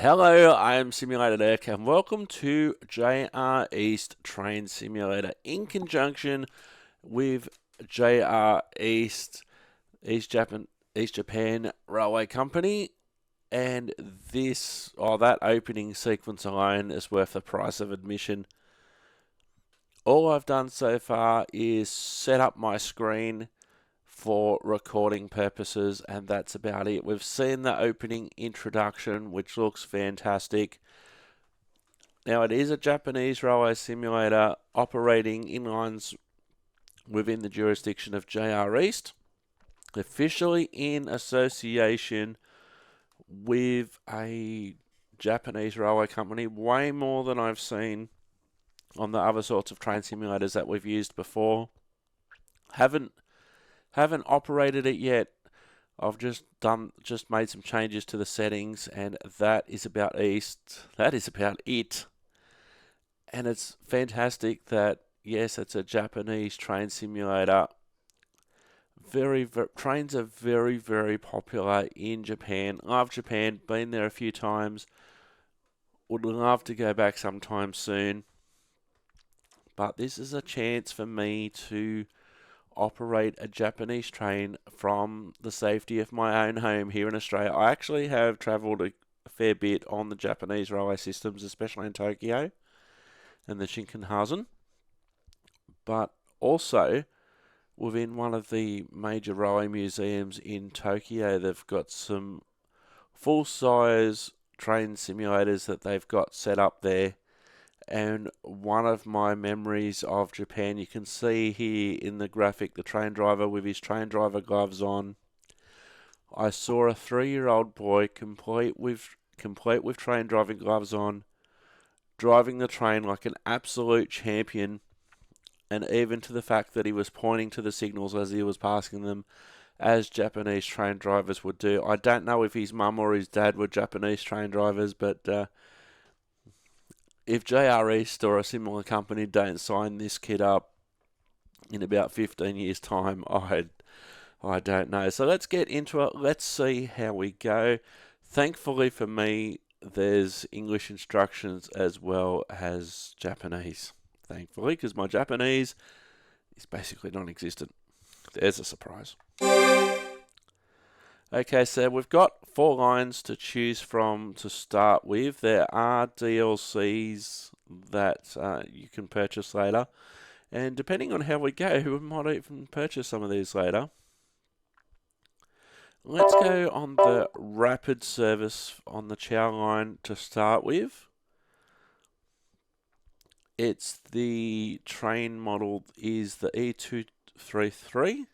Hello, I am Simulator Deck and welcome to JR East Train Simulator in conjunction with JR East Japan Railway Company, and that opening sequence alone is worth the price of admission. All I've done so far is set up my screen for recording purposes, and that's about it. We've seen the opening introduction, which looks fantastic. Now, it is a Japanese railway simulator operating in lines within the jurisdiction of JR East, officially in association with a Japanese railway company, way more than I've seen on the other sorts of train simulators that we've used before. Haven't operated it yet. I've just made some changes to the settings, and that is about it. And it's fantastic that, yes, it's a Japanese train simulator. Trains are very, very popular in Japan. Love Japan, been there a few times. Would love to go back sometime soon. But this is a chance for me to operate a Japanese train from the safety of my own home here in Australia. I actually have travelled a fair bit on the Japanese railway systems, especially in Tokyo and the Shinkansen, but also within one of the major railway museums in Tokyo. They've got some full-size train simulators that they've got set up there. And one of my memories of Japan, you can see here in the graphic the train driver with his train driver gloves on. I saw a 3-year-old boy complete with train driving gloves on, driving the train like an absolute champion, and even to the fact that he was pointing to the signals as he was passing them, as Japanese train drivers would do. I don't know if his mum or his dad were Japanese train drivers, but if JR East or a similar company don't sign this kid up in about 15 years' time, I don't know. So let's get into it. Let's see how we go. Thankfully for me, there's English instructions as well as Japanese. Thankfully, because my Japanese is basically non-existent. There's a surprise. Okay, so we've got 4 lines to choose from to start with. There are DLCs that you can purchase later. And depending on how we go, we might even purchase some of these later. Let's go on the rapid service on the Chow line to start with. The train model is the E233.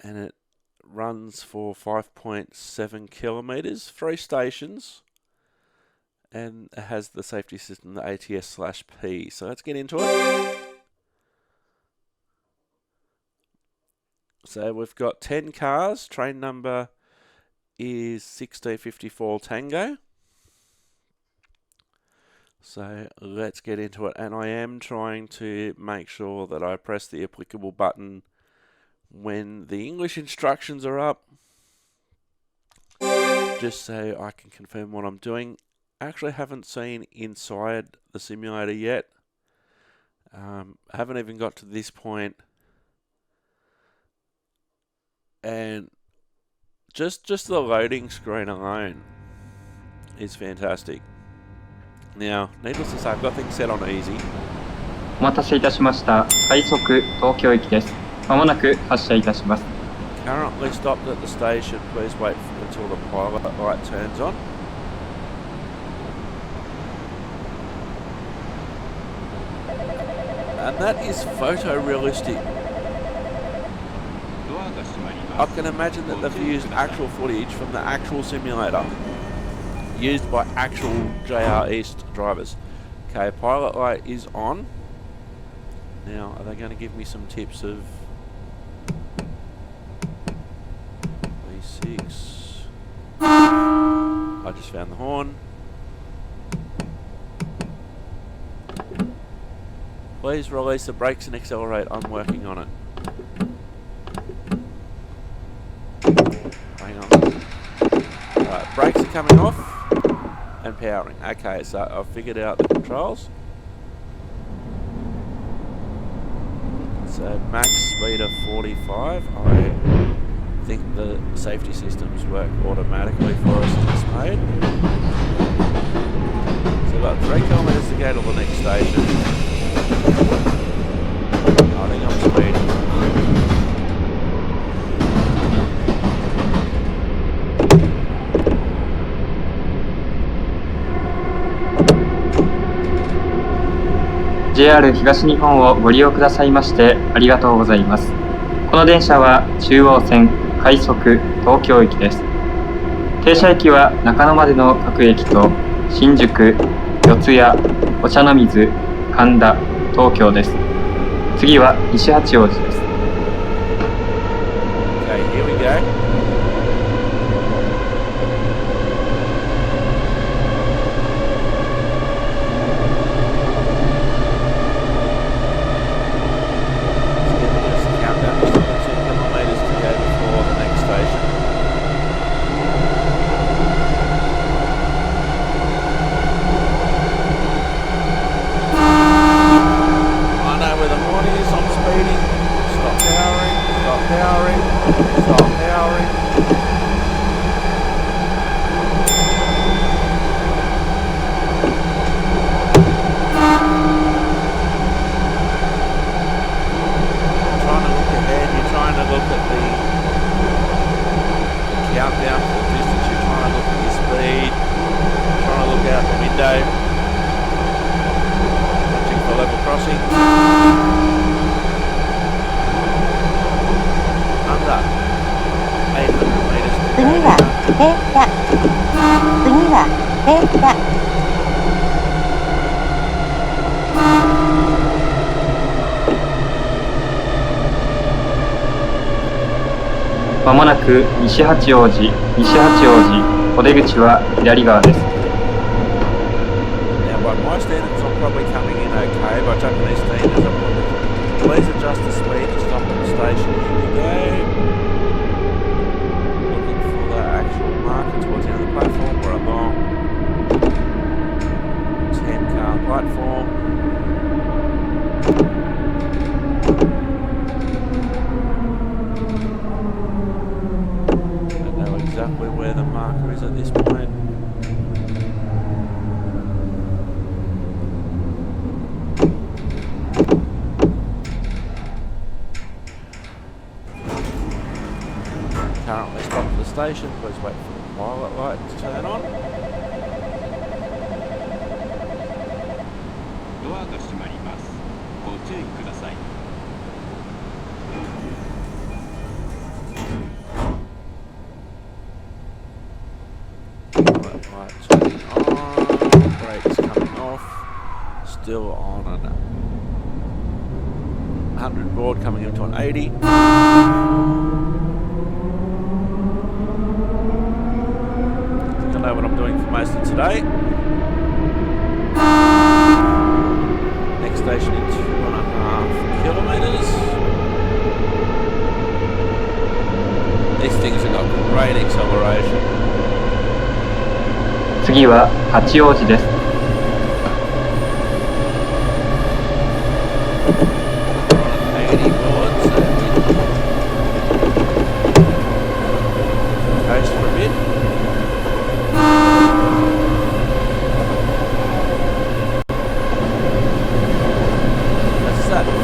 And it runs for 5.7 kilometers, 3 stations, and it has the safety system, the ATS/P. So let's get into it. So we've got 10 cars. Train number is 1654 Tango. So let's get into it. And I am trying to make sure that I press the applicable button when the English instructions are up, just so I can confirm what I'm doing. I actually haven't seen inside the simulator yet. Haven't even got to this point. And just the loading screen alone is fantastic. Now, needless to say, I've got things set on easy. お待たせいたしました。快速東京駅です。まもなく発車いたします。 Currently stopped at the station. Please wait until the pilot light turns on. And that is photorealistic. I can imagine that they've used actual footage from the actual simulator used by actual JR East drivers. Okay, pilot light is on. Now, are they going to give me some tips of V6? I just found the horn. Please release the brakes and accelerate. I'm working on it. Hang on. Alright, brakes are coming off. powering. Okay, so I've figured out the controls. So max speed of 45. I think the safety systems work automatically for us in this mode. So we've got 3 kilometres to go to the next station. I think I'm speeding. JR 東日本をご利用くださいましてありがとうございます。この電車は中央線快速東京駅です。停車駅は中野までの各駅と新宿、四谷、お茶の水、神田、東京です。次は西八王子です。Okay, here we go. Powering. まもなく西八王子、お出口は左側です。Now, by my standards, I'm probably coming in okay. By Japanese standards, I'm probably. Please adjust the speed to stop at the station. Here we go. Looking for the actual marker towards the end of the platform. We're along 10-car platform. Exactly where the marker is at this point. Currently stopped at the station. Please wait for the pilot light to turn on. Lights turning on, brakes coming off, still on an 100 board coming into an 80. I know what I'm doing for most of today. Next station in 2.5 kilometres. These things have got great acceleration. 次は八王子です。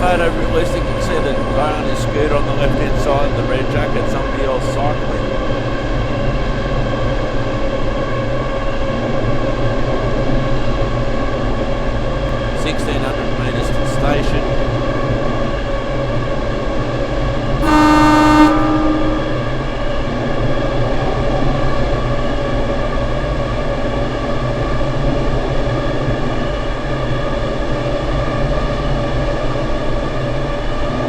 Photorealistic, you can see the guy on his scooter on the left hand side, the red jacket, somebody else cycling. Meters to the station.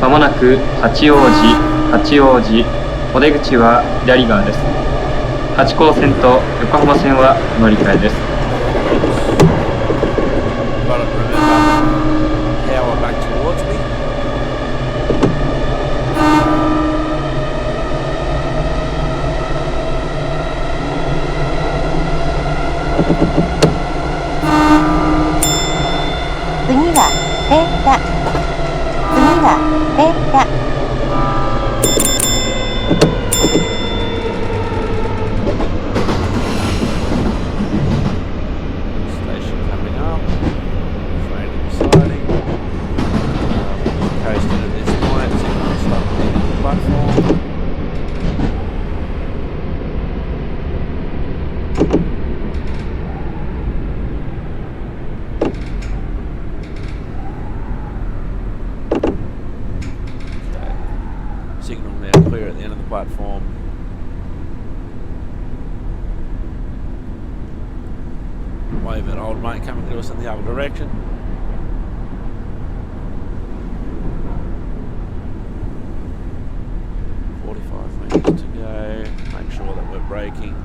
まもなく八王子、お出口は左側です。八高線と横浜線はお乗り換えです。signal now, clear at the end of the platform. Wave at old mate coming to us in the other direction. To go, make sure that we're braking.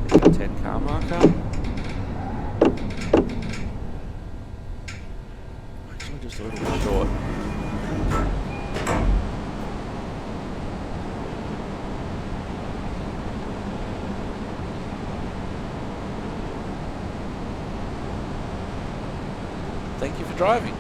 10 car marker. Actually, just a little bit short. Thank you for driving.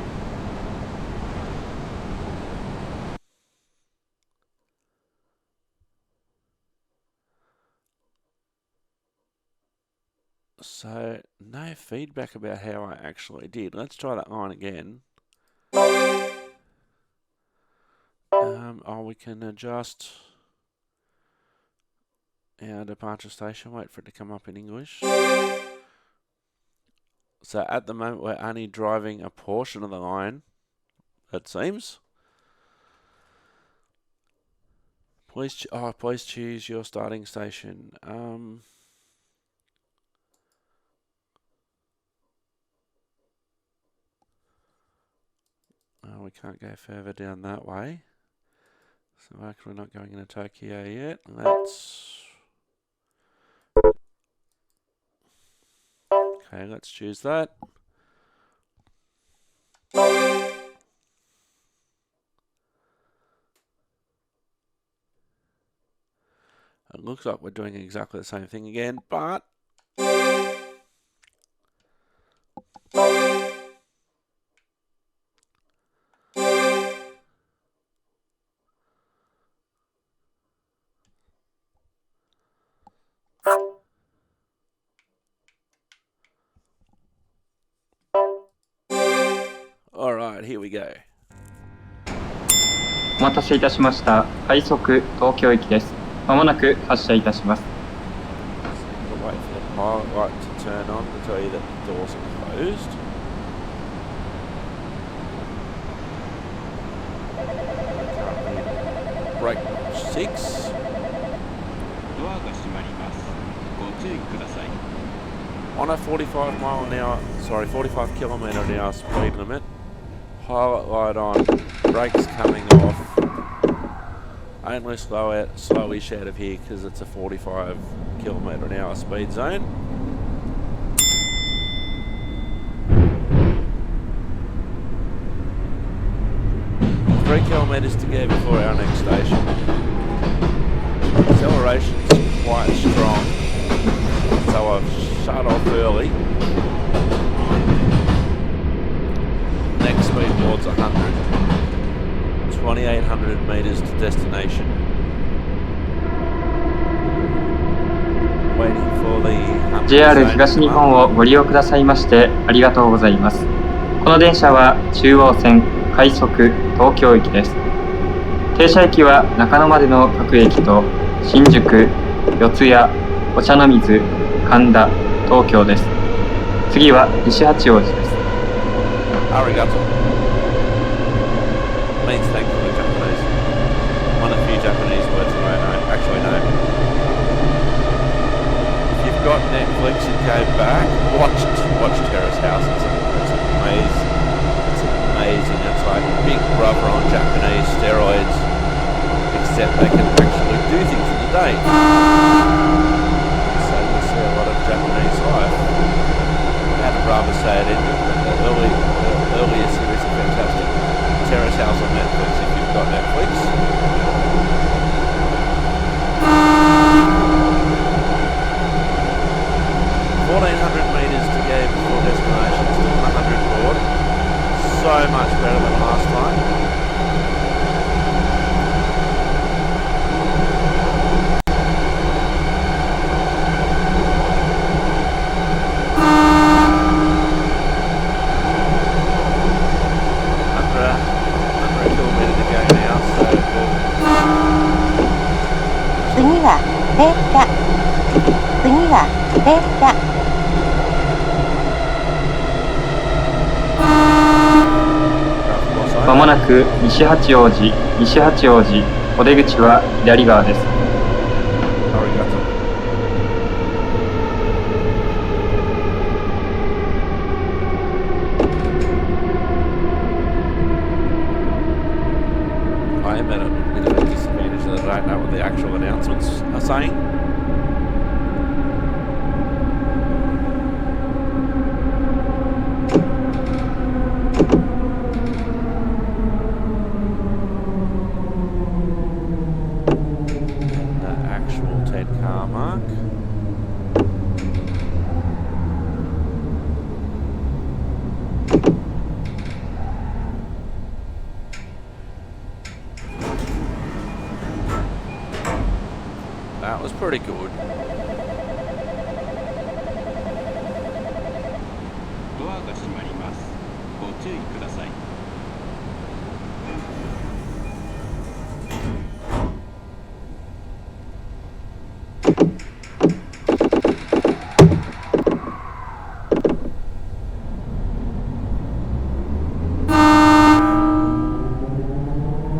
So, no feedback about how I actually did. Let's try that line again. We can adjust our departure station. Wait for it to come up in English. So, at the moment, we're only driving a portion of the line, it seems. Please choose your starting station. We can't go further down that way. So we're actually not going into Tokyo yet. Let's choose that. It looks like we're doing exactly the same thing again, but alright, here we go. お待たせいたしました。快速東京行きです。まもなく発車いたします。Wait for the pilot light to turn on to tell you that the doors are closed. Brake 6. ドアが閉まります。ご注意ください。 On a 45 kilometre an hour speed limit, pilot light on, brakes coming off. Only slowish out of here because it's a 45 kilometre an hour speed zone. Three kilometres to go before our next station. Acceleration's quite strong, so I've shut off early. Next speed board's 100. 2,800 metres to destination. Waiting for the JR 東日本をご利用くださいましてありがとうございます。この電車は中央線快速東京行きです。停車駅は中野までの各駅と新宿、四谷、お茶の水、神田、東京です。次は西八王子です。Arigato means thank you in Japanese. One of the few Japanese words that I know. Actually, no. If you've got Netflix and go back, watch Terrace House. It's amazing. It's amazing. It's like Big Brother on Japanese steroids, except they can actually do things in the day. So we see a lot of Japanese life. I'd rather say it ended, but the earlier series are fantastic. Terrace House on Netflix if you've got Netflix. To go before destination, still 100 board. So much better than last time. Under a kilometre to go now, so we'll... 次は列車。次は列車。Cross まもなく西八王子、お出口は左側です。Arigato. I am at a bit of a disadvantage that I don't know what the actual announcements are saying. The actual 10-car mark. That was pretty good. ドアが閉まります。ご注意ください。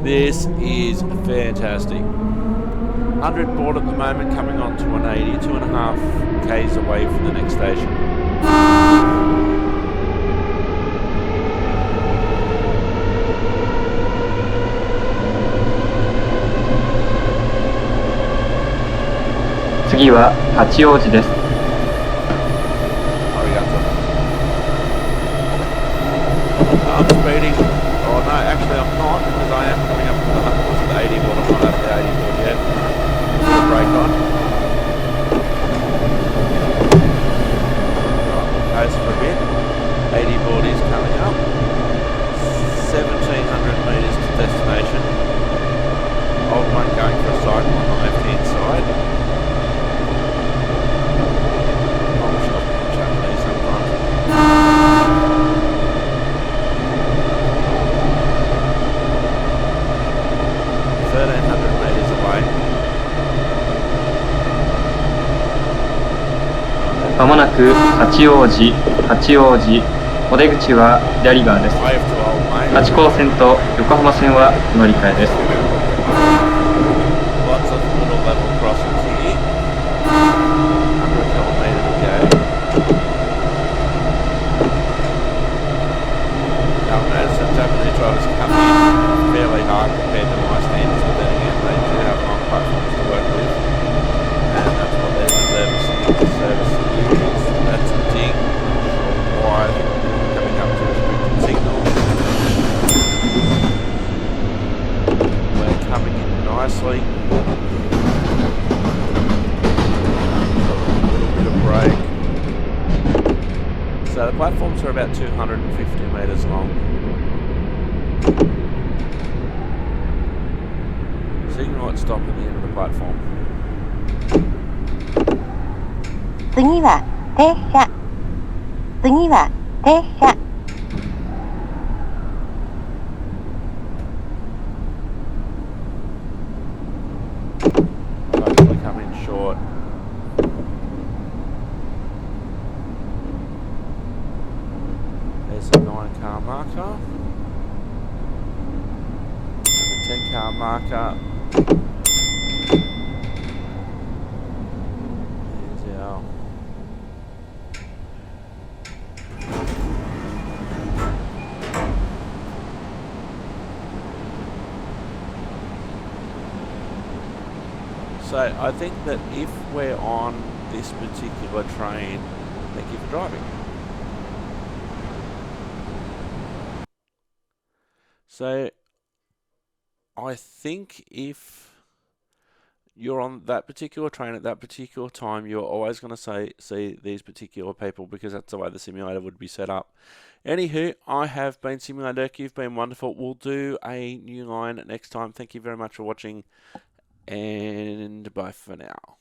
This is fantastic. 100 board at the moment, coming on to 180, 2.5 k's away from the next station. .次は八王子です。Arigato. I'm speeding. Oh no, actually I'm not, because I am coming up to the 80 board. I'm not at the 80 board yet. Put a brake on. Right, we'll pace for a bit. 80 board is coming up. 1700 metres to destination. Old one going for a cycle on the left hand side. I wish I was going to chat with these sometimes. 1300 metres away. まもなく八王子、お出口は左側です。 Wave to old mate. 八高線と横浜線はお乗り換えです。 Lots of little level crossings here. Under a kilometre to go. Now I've noticed that Japanese drivers come in fairly hard compared to my standards, but then again they do have long platforms to work with. And that's what their service is. That's a ding. Why I think we're coming up to a restricted signal. We're coming in nicely. A little bit of brake. So the platforms are about 250 metres long. Signal at stop at the end of the platform. 次は停車。次は停車。Hopefully come in short. There's a 9-car marker. And a 10-car marker. There's our So I think that if we're on this particular train, thank you for driving. So I think if you're on that particular train at that particular time, you're always going to see these particular people, because that's the way the simulator would be set up. Anywho, I have been Simulator Dirk. You've been wonderful. We'll do a new line next time. Thank you very much for watching, and bye for now.